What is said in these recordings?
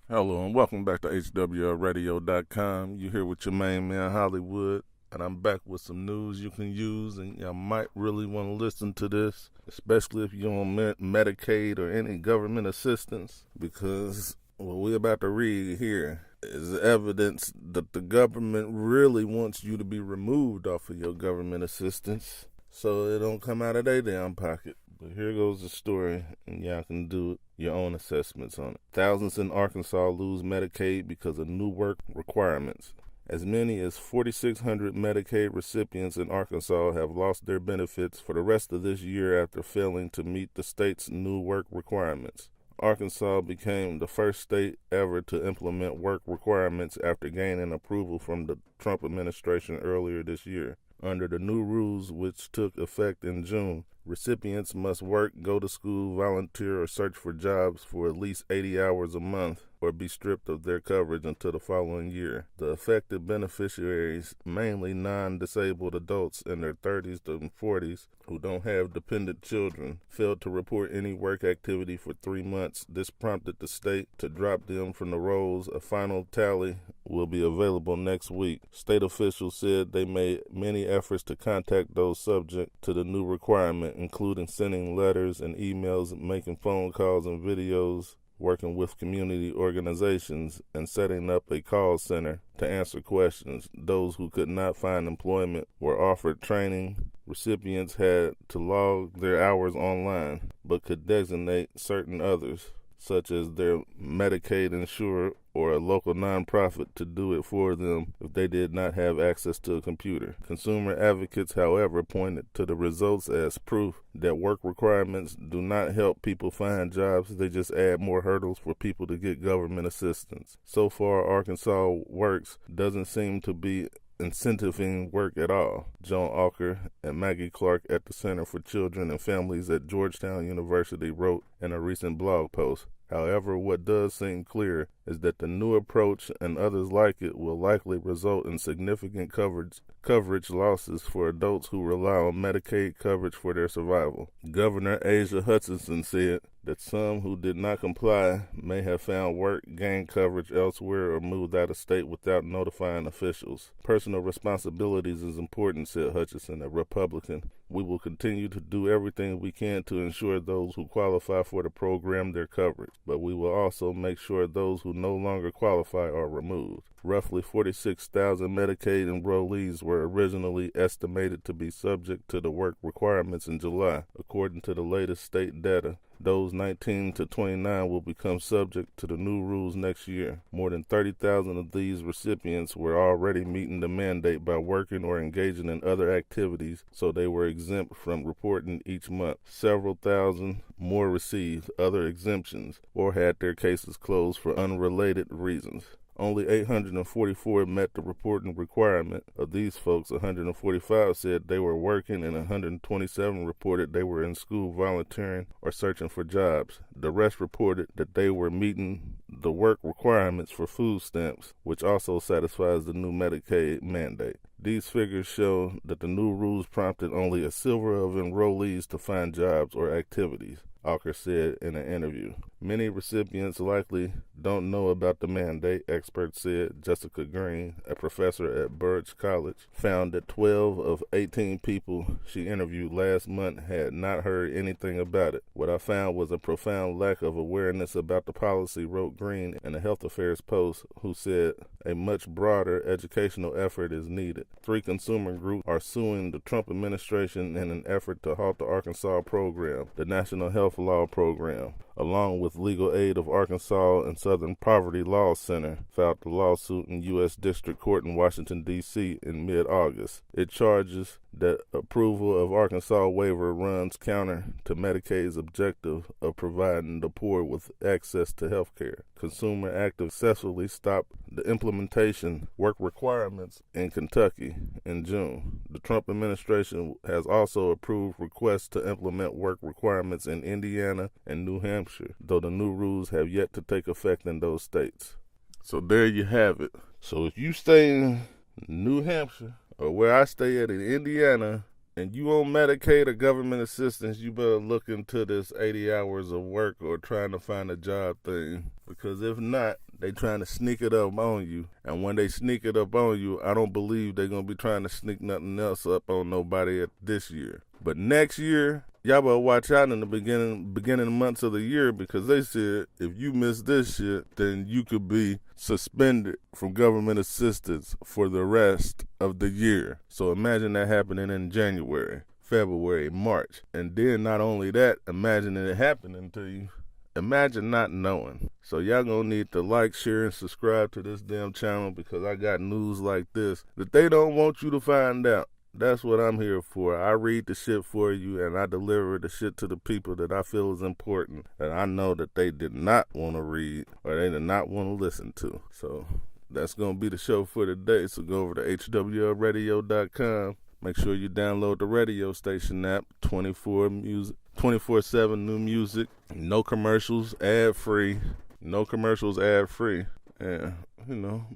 Hello and welcome back to HWLRADIO.COM. You're here with your main man Hollywood, and I'm back with some news you can use, and y'all might really want to listen to this, especially if you're on Medicaid or any government assistance, because what we're about to read here is evidence that the government really wants you to be removed off of your government assistance so it don't come out of their damn pocket. But here goes the story, and y'all can do your own assessments on it. Thousands in Arkansas lose Medicaid because of new work requirements. As many as 4,600 Medicaid recipients in Arkansas have lost their benefits for the rest of this year after failing to meet the state's new work requirements. Arkansas became the first state ever to implement work requirements after gaining approval from the Trump administration earlier this year. Under the new rules, which took effect in June, recipients must work, go to school, volunteer, or search for jobs for at least 80 hours a month or be stripped of their coverage until the following year. The affected beneficiaries, mainly non-disabled adults in their 30s to 40s who don't have dependent children, failed to report any work activity for 3 months. This prompted the state to drop them from the rolls. A final tally will be available next week. State officials said they made many efforts to contact those subject to the new requirement, including sending letters and emails, making phone calls and videos, working with community organizations, and setting up a call center to answer questions. Those who could not find employment were offered training. Recipients had to log their hours online, but could designate certain others, such as their Medicaid insurer or a local nonprofit, to do it for them if they did not have access to a computer. Consumer advocates, however, pointed to the results as proof that work requirements do not help people find jobs. They just add more hurdles for people to get government assistance. So far, Arkansas Works doesn't seem to be incentivizing work at all. Joan Alker and Maggie Clark at the Center for Children and Families at Georgetown University wrote in a recent blog post. However, what does seem clear is that the new approach and others like it will likely result in significant coverage losses for adults who rely on Medicaid coverage for their survival. Governor Asia Hutchinson said that some who did not comply may have found work, gained coverage elsewhere, or moved out of state without notifying officials. Personal responsibilities is important, said Hutchinson, a Republican. We will continue to do everything we can to ensure those who qualify for the program their coverage, but we will also make sure those who no longer qualify are removed. Roughly 46,000 Medicaid enrollees were originally estimated to be subject to the work requirements in July, according to the latest state data. Those 19 to 29 will become subject to the new rules next year. More than 30,000 of these recipients were already meeting the mandate by working or engaging in other activities, so they were exempt from reporting each month. Several thousand more received other exemptions or had their cases closed for unrelated reasons. Only 844 met the reporting requirement. Of these folks, 145 said they were working and 127 reported they were in school volunteering or searching for jobs. The rest reported that they were meeting the work requirements for food stamps, which also satisfies the new Medicaid mandate. These figures show that the new rules prompted only a sliver of enrollees to find jobs or activities, Alker said in an interview. Many recipients likely don't know about the mandate, experts said. Jessica Green, a professor at Burridge College, found that 12 of 18 people she interviewed last month had not heard anything about it. What I found was a profound lack of awareness about the policy, wrote Green in a Health Affairs post, who said a much broader educational effort is needed. 3 consumer groups are suing the Trump administration in an effort to halt the Arkansas program, the National Health Law Program, along with Legal Aid of Arkansas and Southern Poverty Law Center, filed the lawsuit in U.S. District Court in Washington, D.C. in mid-August. It charges that approval of Arkansas waiver runs counter to Medicaid's objective of providing the poor with access to health care. Consumer Active successfully stopped the implementation work requirements in Kentucky in June. The Trump administration has also approved requests to implement work requirements in Indiana and New Hampshire, though the new rules have yet to take effect in those states. So there you have it. So if you stay in New Hampshire, or where I stay at in Indiana, and you on Medicaid or government assistance, you better look into this 80 hours of work or trying to find a job thing. Because if not, they trying to sneak it up on you. And when they sneak it up on you, I don't believe they're going to be trying to sneak nothing else up on nobody this year. But next year, y'all better watch out in the beginning months of the year, because they said if you miss this shit, then you could be suspended from government assistance for the rest of the year. So imagine that happening in January, February, March. And then not only that, imagine it happening to you. Imagine not knowing. So y'all gonna need to like, share, and subscribe to this damn channel, because I got news like this that they don't want you to find out. That's what I'm here for. I read the shit for you, and I deliver the shit to the people that I feel is important, that I know that they did not want to read or they did not want to listen to. So that's going to be the show for today. So go over to HWLRADIO.com. Make sure you download the radio station app, 24/7 new music, no commercials, ad-free. No commercials, ad-free. And,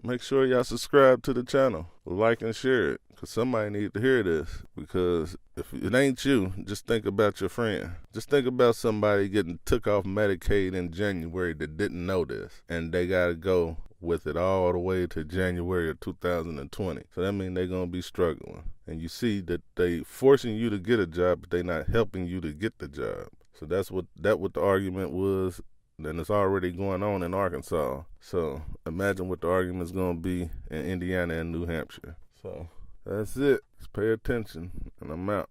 make sure y'all subscribe to the channel. Like and share it, because somebody needs to hear this. Because if it ain't you, just think about your friend. Just think about somebody getting took off Medicaid in January that didn't know this, and they got to go with it all the way to January of 2020. So that means they're going to be struggling. And you see that they forcing you to get a job, but they not helping you to get the job. So that's what the argument was. And it's already going on in Arkansas. So imagine what the argument's going to be in Indiana and New Hampshire. So that's it. Just pay attention, and I'm out.